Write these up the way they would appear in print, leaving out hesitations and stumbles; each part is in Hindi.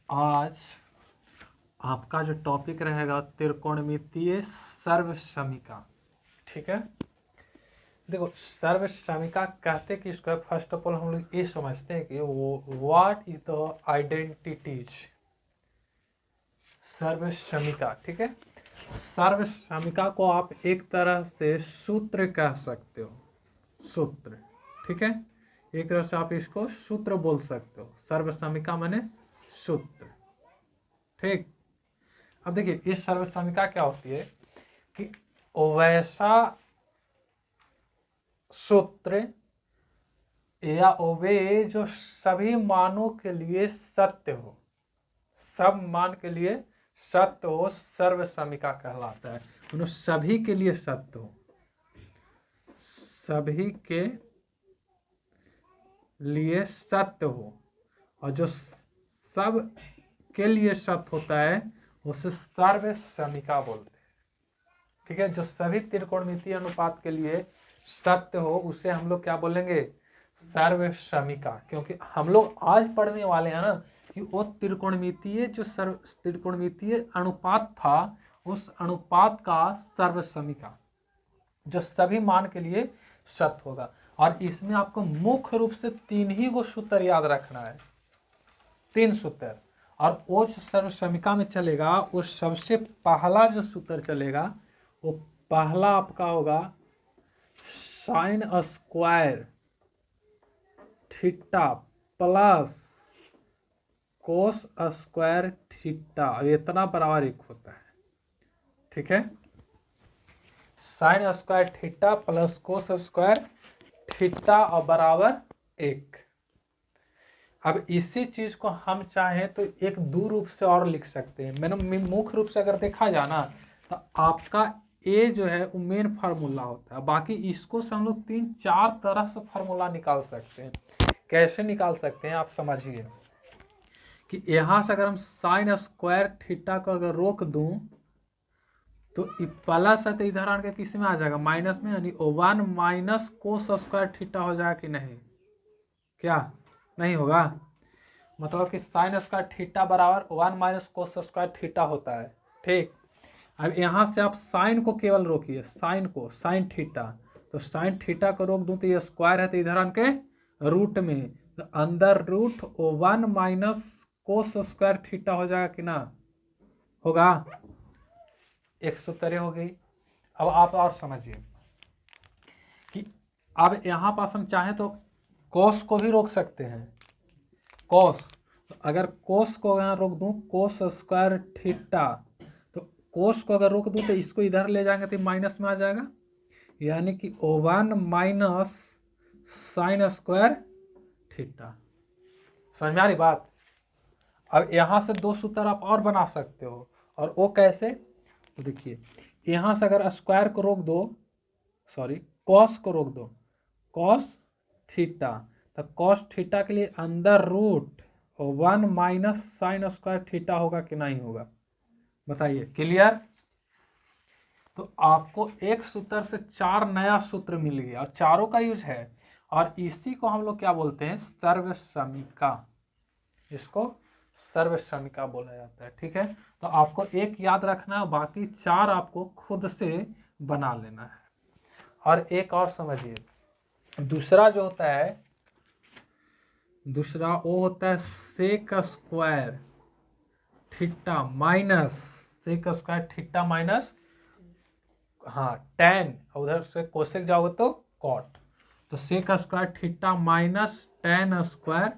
आज आपका जो टॉपिक रहेगा त्रिकोणमितीय सर्वसमीका। ठीक है, देखो सर्वसमीका कहते किसको है। फर्स्ट ऑफ ऑल हम लोग ये समझते हैं कि वो व्हाट इज द आइडेंटिटीज सर्वसमीका। ठीक है, सर्वसमीका को आप एक तरह से सूत्र कह सकते हो, सूत्र। ठीक है, एक तरह से आप इसको सूत्र बोल सकते हो। सर्वसमीका माने सूत्र। ठीक, अब देखिए इस सर्वसमीका क्या होती है कि वैसा सूत्र या वे जो सभी मानों के लिए सत्य हो, सब मान के लिए सत्य हो, सर्वसमीका कहलाता है। उन सभी के लिए सत्य हो, सभी के लिए सत्य हो, और जो सब के लिए सत्य होता है उसे सर्वसमीका बोलते हैं। ठीक है, जो सभी त्रिकोणमितीय अनुपात के लिए सत्य हो उसे हम लोग क्या बोलेंगे, सर्वसमीका। क्योंकि हम लोग आज पढ़ने वाले हैं ना कि वो त्रिकोणमितीय जो त्रिकोणमितीय अनुपात था, उस अनुपात का सर्वसमीका जो सभी मान के लिए सत्य होगा। और इसमें आपको मुख्य रूप से तीन ही को सूत्र याद रखना है, तीन सूत्र। और वो जो सर्वसमीका में चलेगा वो सबसे पहला जो सूत्र चलेगा वो पहला आपका होगा sign square theta plus cos square theta, इतना बराबर एक होता है। ठीक है, sign square theta plus cos square theta और बराबर एक। अब इसी चीज को हम चाहें तो एक दो रूप से और लिख सकते हैं। मैंने मुख्य रूप से अगर देखा जाए ना तो आपका ए जो है वो मेन फार्मूला होता है, बाकी इसको से हम लोग तीन चार तरह से फार्मूला निकाल सकते हैं। कैसे निकाल सकते हैं आप समझिए कि यहाँ से अगर हम साइन स्क्वायर थीटा को अगर रोक दूं तो प्लस है तो इधर आने के किस में आ जाएगा, माइनस में, यानी one minus cos square theta हो जाएगा कि नहीं, क्या नहीं होगा। मतलब कि साइन स्क्वायर थीटा बराबर one minus cos square theta होता है। ठीक, अब यहाँ से आप साइन को केवल रोकिए, साइन को, साइन थीटा, तो साइन थीटा को रोक दूं तो ये स्क्वायर है तो इधर आन के रूट में, तो अंदर root one minus cos square theta हो जाएगा कि ना होगा, 113 हो गई। अब आप और समझिए कि अब यहाँ पास हम चाहें तो कोस को भी रोक सकते हैं, कोस। तो अगर कोस को यहाँ रोक दूं कोस स्क्वायर थीटा, तो कोस को अगर रोक दूं तो इसको इधर ले जाएंगे तो माइनस में आ जाएगा, यानी कि one minus sine square theta. समझ में आ रही बात। अब यहाँ से दो सूत्र आप और बना सकते हो, और वो कैसे, तो देखिए यहाँ से अगर स्क्वायर को रोक दो, सॉरी कॉस को रोक दो, कॉस थीटा, तो कॉस थीटा के लिए अंदर root one minus sine square theta होगा कि नहीं होगा, बताइए। क्लियर। तो आपको एक सूत्र से चार नया सूत्र मिल गया और चारों का यूज है, और इसी को हम लोग क्या बोलते हैं, सर्वसमीका। इसको सर्वसमीका बोला जाता है। ठीक है, तो आपको एक याद रखना, बाकी चार आपको खुद से बना लेना है। और एक और समझिए, दूसरा जो होता है, दूसरा वो होता है sec square theta minus, sec square theta minus, हाँ टेन, उधर से कोसेक जाओगे तो कॉट, तो sec square theta minus tan square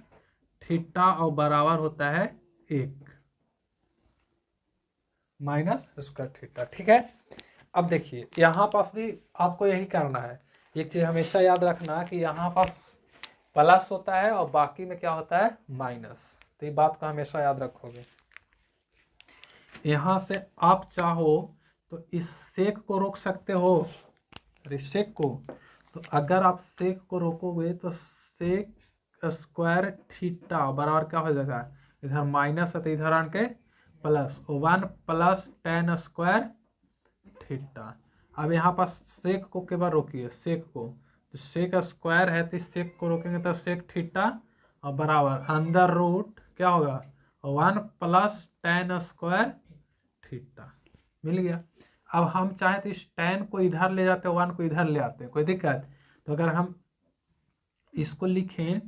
theta और बराबर होता है एक, माइनस स्क्वायर थीटा। ठीक है, अब देखिए यहाँ पास भी आपको यही करना है। एक चीज हमेशा याद रखना कि यहाँ पास प्लस होता है और बाकी में क्या होता है, माइनस। तो ये बात को हमेशा याद रखोगे। यहाँ से आप चाहो तो इस सेक को रोक सकते हो, अरे सेक को, तो अगर आप सेक को रोकोगे तो सेक स्क्वायर थीटा बराबर क्या हो जाएगा, इधर माइनस है तो इधर आन के plus, one plus ten square theta. अब यहाँ पास सेक को केवल रोकिए, सेक को, तो सेक स्क्वायर है तो सेक को रोकेंगे तो सेक थीटा और बराबर अंदर रूट क्या होगा, 1 प्लस tan स्क्वायर थीटा मिल गया। अब हम चाहे तो इस tan को इधर ले जाते, 1 को इधर ले आते, कोई दिक्कत? तो अगर हम इसको लिखें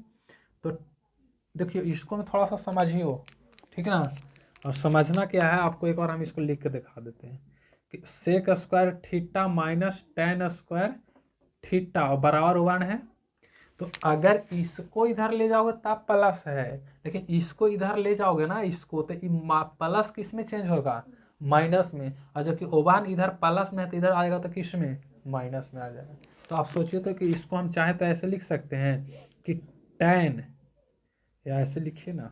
तो देखिए, इसको मैं थोड़ा सा समझिए, ठीक है ना। और समझना क्या है आपको, एक बार हम इसको लिख के दिखा देते हैं कि sec square theta minus tan square theta और बराबर 1 है। तो अगर इसको इधर ले जाओगे तब प्लस है, लेकिन इसको इधर ले जाओगे ना, इसको, तो प्लस किस में चेंज होगा? माइनस में। और जबकि 1 इधर प्लस में है तो इधर आएगा तो किस में? माइनस में आ जाएगा। तो आप सोचिए तो कि इसको हम चाहे तो ऐसे लिख सकते हैं कि tan, या ऐसे लिखिए ना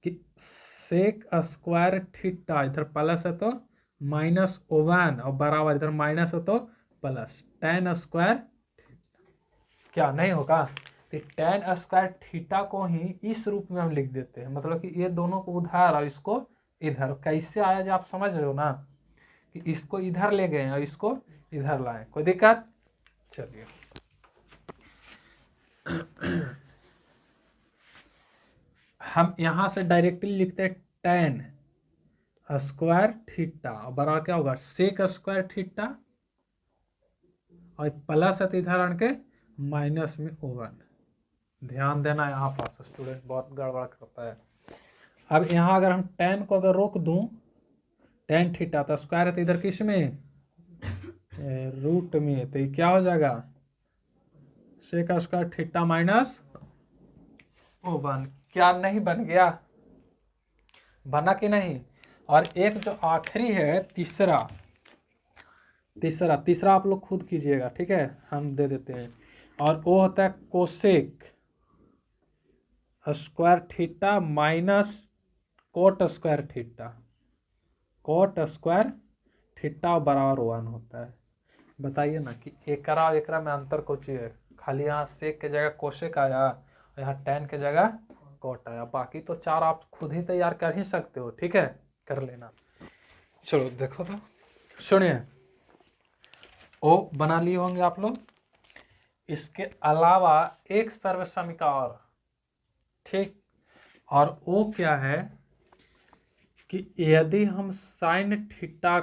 कि सेक स्क्वायर थीटा, इधर प्लस है तो माइनस 1 और बराबर इधर माइनस है तो प्लस tan स्क्वायर। क्या नहीं होगा? तो tan स्क्वायर थीटा को ही इस रूप में हम लिख देते हैं, मतलब कि ये दोनों को उधर और इसको इधर। कैसे आया जो आप समझ रहे हो ना, कि इसको इधर ले गए और इसको इधर लाए। कोई दिक्कत? चलिए हम यहां से डायरेक्टली लिखते हैं tan स्क्वायर थीटा बराबर क्या होगा? सेक स्क्वायर थीटा और प्लस है तो इधर आन के माइनस में 1। ध्यान देना, यहाँ पर स्टूडेंट बहुत गड़बड़ करता है। अब यहाँ अगर हम tan को अगर रोक दूं, tan थीटा तो स्क्वायर है तो इधर किस में? रूट में। तो ये क्या हो जाएगा? Sec square theta minus 1। क्या नहीं बन गया? बना कि नहीं? और एक जो आखिरी है तीसरा आप लोग खुद कीजिएगा, ठीक है, हम दे देते हैं। और वो होता है cosec square theta minus cot square theta. Coat square theta बराबर 1 होता है। बताइए ना कि एकरा और एकरा में अंतर कुछ है? खाली यहाँ सेक के जगह कोसेक आया, यहाँ tan के जगह कोट आया। बाकी तो 4 आप खुद ही तैयार कर ही सकते हो, ठीक है, कर लेना। चलो देखो तो, सुनिए, ओ बना लिए होंगे आप लोग। इसके अलावा एक सर्व समीका और, ठीक, और वो क्या है कि यदि हम साइन थीटा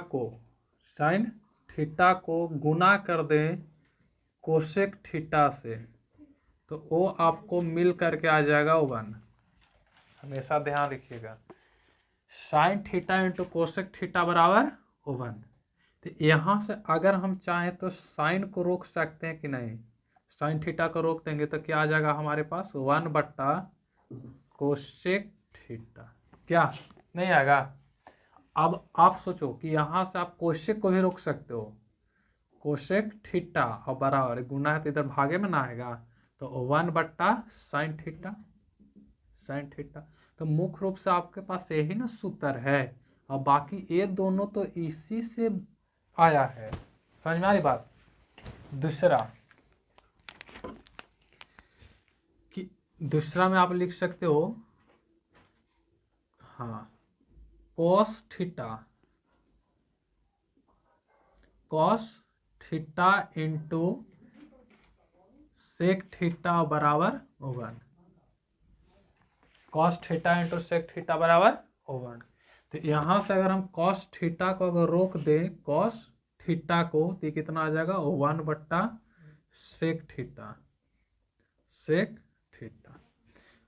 को गुना कर दें कोसेक थीटा से, तो वो आपको मिल करके आ जाएगा 1। हमेशा ध्यान रखिएगा, sign theta into cosec theta बराबर 1। तो यहाँ से अगर हम चाहें तो साइन को रोक सकते हैं कि नहीं? साइन थीटा को रोक देंगे तो क्या आ जाएगा हमारे पास? 1 बट्टा कोसेक थीटा। क्या नहीं आएगा? अब आप सोचो कि यहाँ से आप कोसेक को भी रोक सकते हो, कोसेक थीटा और बराबर गुना है तो इधर भागे में ना आएगा, तो 1 बट्टा साइन थीटा। तो मुख्य रूप से आपके पास यही ना सूत्र है, और बाकी ये दोनों तो इसी से आया है। समझ में आ रही बात? दूसरा में आप लिख सकते हो, हाँ, cos theta into sec theta बराबर 1। Cos theta into sec theta बराबर 1। तो यहाँ से अगर हम कॉस थीटा को अगर रोक दें, कॉस थीटा को, तो कितना आ जाएगा? 1 बट्टा सेक थीटा।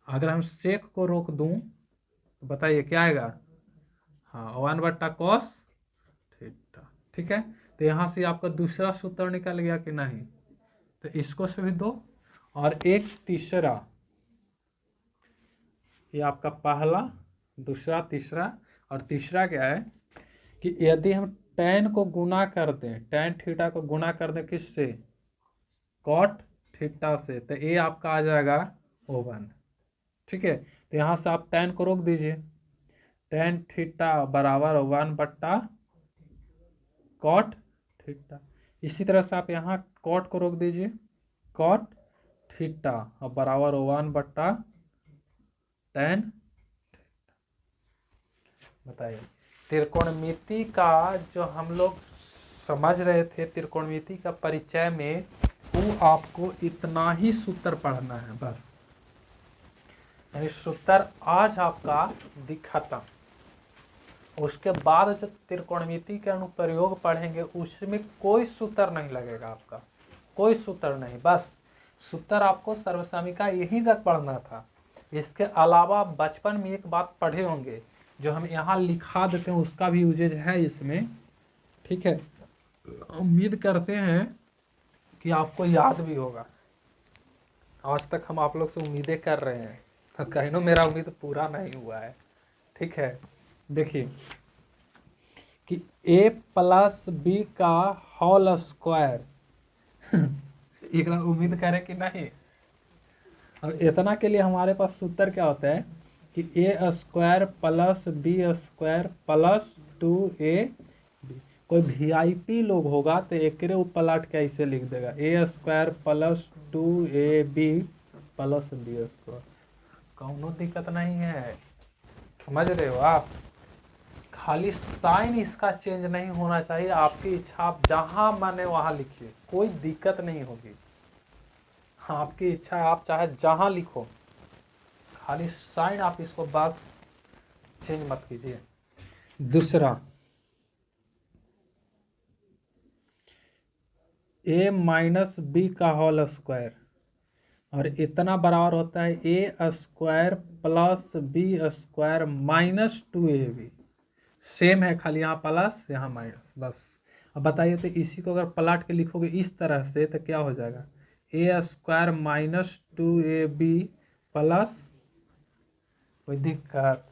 अगर हम सेक को रोक दूं तो बताइए क्या आएगा? हाँ, 1 बट्टा कॉस थीटा, ठीक है। तो यहाँ से आपका दूसरा सूत्र निकल गया कि नहीं? तो इसको से भी दो। और एक तीसरा, ये आपका पहला, दूसरा, तीसरा। और तीसरा क्या है कि यदि हम tan को गुना कर दें, tan थीटा को गुना कर दें किससे? कॉट थीटा से, तो ये आपका आ जाएगा 1, ठीक है। तो यहाँ से आप tan को रोक दीजिए, tan थीटा बराबर 1 बट्टा कॉट थीटा। इसी तरह से आप यहाँ कॉट को रोक दीजिए, कॉट थीटा और बराबर 1 बट्टा tan। बताइए, त्रिकोणमिति का जो हम लोग समझ रहे थे, त्रिकोणमिति का परिचय में, वो आपको इतना ही सूत्र पढ़ना है बस। यानी सूत्र आज आपका खत्म। उसके बाद जब त्रिकोणमिति के अनुप्रयोग पढ़ेंगे उसमें कोई सूत्र नहीं लगेगा आपका, कोई सूत्र नहीं, बस सूत्र आपको सर्वसामिका यही तक पढ़ना था। इसके अलावा बचपन में एक बात पढ़े होंगे जो हम यहाँ लिखा देते हैं, उसका भी यूजेज है इसमें, ठीक है। उम्मीद करते हैं कि आपको याद भी होगा। आज तक हम आप लोग से उम्मीदें कर रहे हैं, तो कहीं ना मेरा उम्मीद पूरा नहीं हुआ है, ठीक है। देखिए कि a प्लस बी का होल स्क्वायर एक उम्मीद करें कि नहीं। और इतना के लिए हमारे पास सूत्र क्या होता है कि a square plus B square plus 2a B. कोई वीआईपी लोग होगा तो एक पलट के ऐसे लिख देगा a square plus 2ab plus B square, कौनो दिक्कत नहीं है, समझ रहे हो आप। खाली साइन इसका चेंज नहीं होना चाहिए, आपकी इच्छा आप जहां माने वहां लिखिए, कोई दिक्कत नहीं होगी। आपकी इच्छा आप चाहे जहां लिखो, खाली साइन आप इसको बस चेंज मत कीजिए। दूसरा a माइनस बी का होल स्क्वायर, और इतना बराबर होता है a square plus B square minus 2ab। Same है, खाली यहाँ प्लस यहाँ माइनस, बस। अब बताइए तो इसी को अगर पलट के लिखोगे इस तरह से तो क्या हो जाएगा, a square minus 2ab plus, कोई दिक्कत।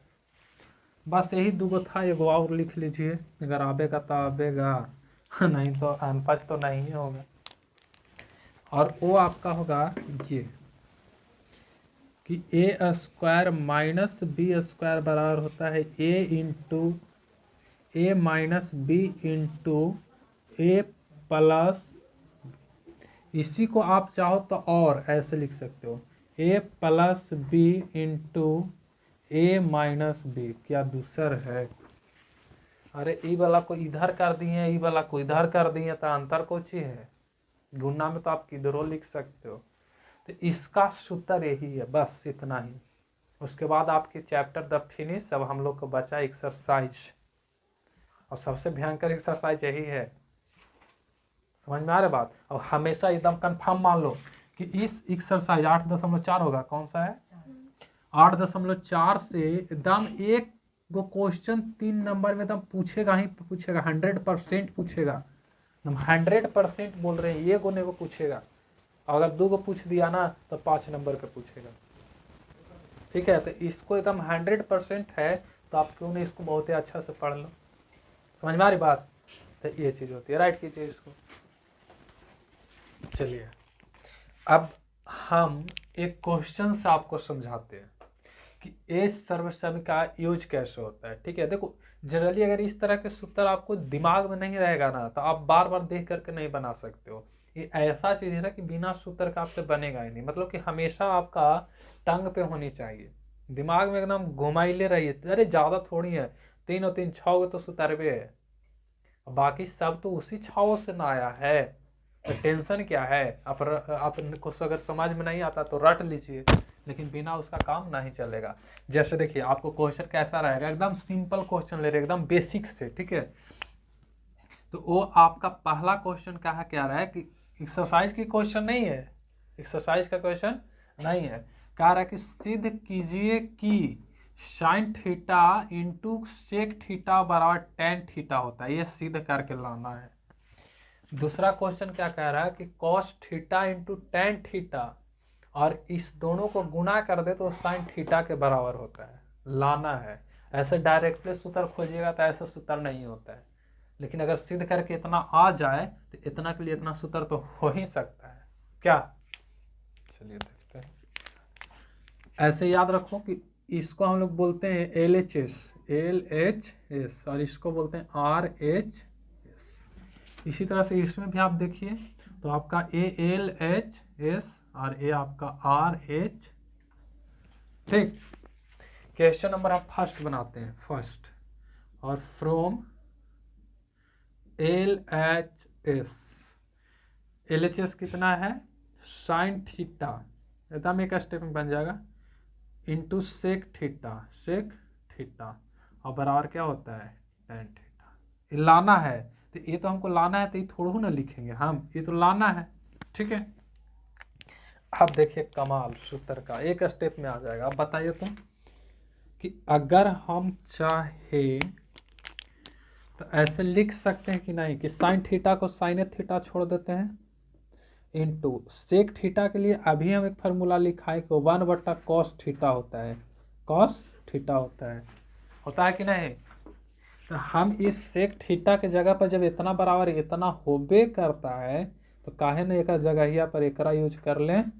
बस यही दूगो था, एगो और लिख लीजिए, अगर आवेगा तो आवेगा, नहीं तो अनपढ़ तो नहीं होगा। और वो आपका होगा ये कि a square minus B square बराबर होता है a minus B into A plus, इसी को आप चाहो तो और ऐसे लिख सकते हो a plus B into A minus B. क्या दूसर है, अरे ई वाला को इधर कर दिए, ई वाला को इधर कर दिए, तो अंतर कुछ ही है, गुना में तो आप किधरों लिख सकते हो। तो इसका सूत्र यही है, बस इतना ही। उसके बाद आपके चैप्टर द फिनिश। अब हम लोग को बचा एक्सरसाइज, और सबसे भयंकर एक्सरसाइज यही है, समझ में आ रहा बात। और हमेशा एकदम कंफर्म मान लो कि इस एक्सरसाइज 8.4 होगा, कौन सा है 8.4 से एकदम एक गो क्वेश्चन 3 नंबर में एकदम पूछेगा ही पूछेगा, 100% पूछेगा, 100% बोल रहे हैं, ये को ने को पूछेगा। अगर 2 को पूछ दिया ना तो 5 नंबर का पूछेगा, ठीक है। तो इसको एकदम 100% है, तो आप क्यों नहीं इसको बहुत ही अच्छा से पढ़ लो, समझ में आ रही बात। तो ये चीज होती है, राइट कीजिए इसको। चलिए अब हम एक क्वेश्चन से आपको समझाते हैं कि ए सर्वसामिका यूज कैसे होता है, ठीक है। देखो जनरली अगर इस तरह के सूत्र आपको दिमाग में नहीं रहेगा ना, तो आप बार बार देख करके नहीं बना सकते हो। ये ऐसा चीज है ना कि बिना सूत्र का आपसे बनेगा ही नहीं, मतलब कि हमेशा आपका टंग पे होनी चाहिए, दिमाग में एकदम घुमाइले रहिए। अरे ज्यादा थोड़ी है, 3 और 3 6 तो सुतरबे है, बाकी सब तो उसी 6 से ना आया है, तो टेंशन क्या है। आपको अगर समझ में नहीं आता तो रट लीजिए, लेकिन बिना उसका काम नहीं चलेगा। जैसे देखिए आपको क्वेश्चन कैसा रहेगा, एकदम सिंपल क्वेश्चन ले रहे, एकदम बेसिक से, ठीक है। तो वो आपका पहला क्वेश्चन क्या रहा है कि एक्सरसाइज की क्वेश्चन नहीं है, एक्सरसाइज का क्वेश्चन नहीं है, कह रहा है कि सिद्ध कीजिए कि sine theta into sec theta बराबर टेन थीटा होता है, ये सिद्ध करके लाना है। दूसरा क्वेश्चन क्या कह रहा है कि cos theta into tan theta, और इस दोनों को गुना कर दे तो साइन थीटा के बराबर होता है, लाना है। ऐसे डायरेक्टली सूत्र खोजिएगा तो ऐसा सूत्र नहीं होता है, लेकिन अगर सिद्ध करके इतना आ जाए तो इतना के लिए इतना सूत्र तो हो ही सकता है, क्या। चलिए देखते हैं। ऐसे याद रखो कि इसको हम लोग बोलते हैं LHS, और इसको बोलते हैं RHS। इसी तरह से इसमें भी आप देखिए तो आपका ALHS और ये आपका RH, ठीक। क्वेश्चन नंबर आप फर्स्ट बनाते हैं, फर्स्ट, और फ्रॉम LHS कितना है साइन थीटा, एकदम एक स्टेप में बन जाएगा इंटू सेक थीटा और बराबर क्या होता है टेन थीटा। ये लाना है तो ये तो हमको लाना है, तो ये थोड़ा ना लिखेंगे हम, ये तो लाना है। ठीक है, अब देखिए कमाल सूत्र का एक स्टेप में आ जाएगा। अब बताइए तुम कि अगर हम चाहे तो ऐसे लिख सकते हैं कि नहीं कि साइन थीटा को साइन थीटा छोड़ देते हैं इंटू सेक थीटा के लिए अभी हम एक फार्मूला लिखा है कि 1/cos कॉस थीटा होता है, कॉस थीटा होता है कि नहीं। तो हम इस सेक थीटा के जगह पर जब इतना बराबर इतना होबे करता है तो काहे न एक जगहिया पर एकरा यूज कर लें,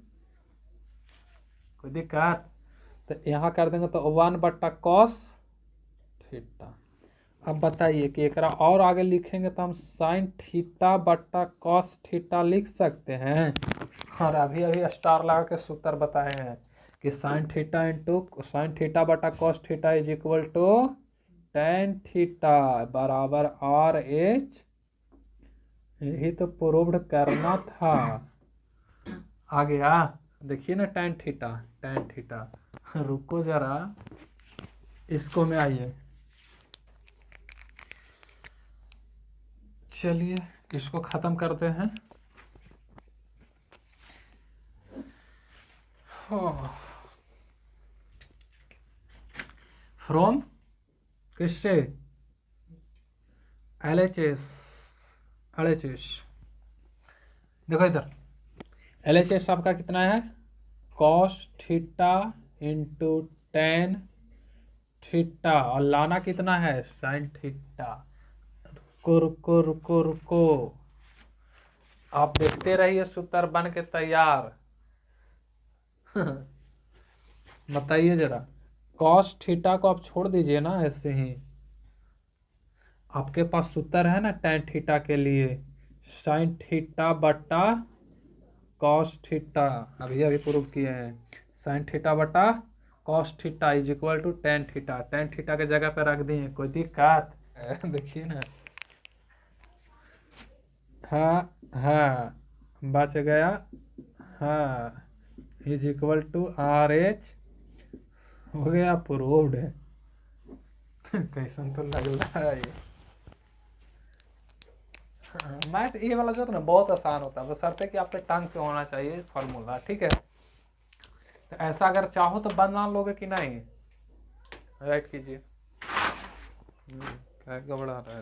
कोई दिक्कत। तो यहाँ कर देंगे तो 1/cos थीटा। अब बताइए कि एकरा और आगे लिखेंगे तो हम साइन थीटा बट्टा कॉस थीटा लिख सकते हैं। और अभी अभी स्टार लगा के सूत्र बताए हैं कि sine theta into sine theta बटा cos theta is equal to tan theta बराबर आर एच। यही तो प्रूव्ड करना था। आ गया, देखिए ना टेन थीटा। रुको जरा, इसको में आइए, चलिए इसको खत्म करते हैं। फ्रॉम किससे, LHS देखो इधर LHS आपका कितना है cos theta into tan theta और लाना कितना है साइन थीटा। रुको आप देखते रहिए सूत्र बन के तैयार। बताइए जरा, कॉस थीटा को आप छोड़ दीजिए ना, ऐसे ही आपके पास सूत्र है ना टेन थीटा के लिए साइन थीटा बटा कॉस थीटा, अभी प्रूव किए हैं। साइन थीटा बटा cos theta is equal to tan theta के जगह पे रख दिए, कोई दिक्कत। देखिए ना, हाँ बच गया, हाँ is equal to R H, हो गया प्रूव्ड है। कैसन तो लग रहा है ये। मैथ ये वाला जो है ना बहुत आसान होता है, बशर्ते कि आपके टांग पे होना चाहिए फार्मूला। ठीक है, तो ऐसा अगर चाहो तो बना लोगे कि नहीं, राइट कीजिए। क्या घबरा रहा है।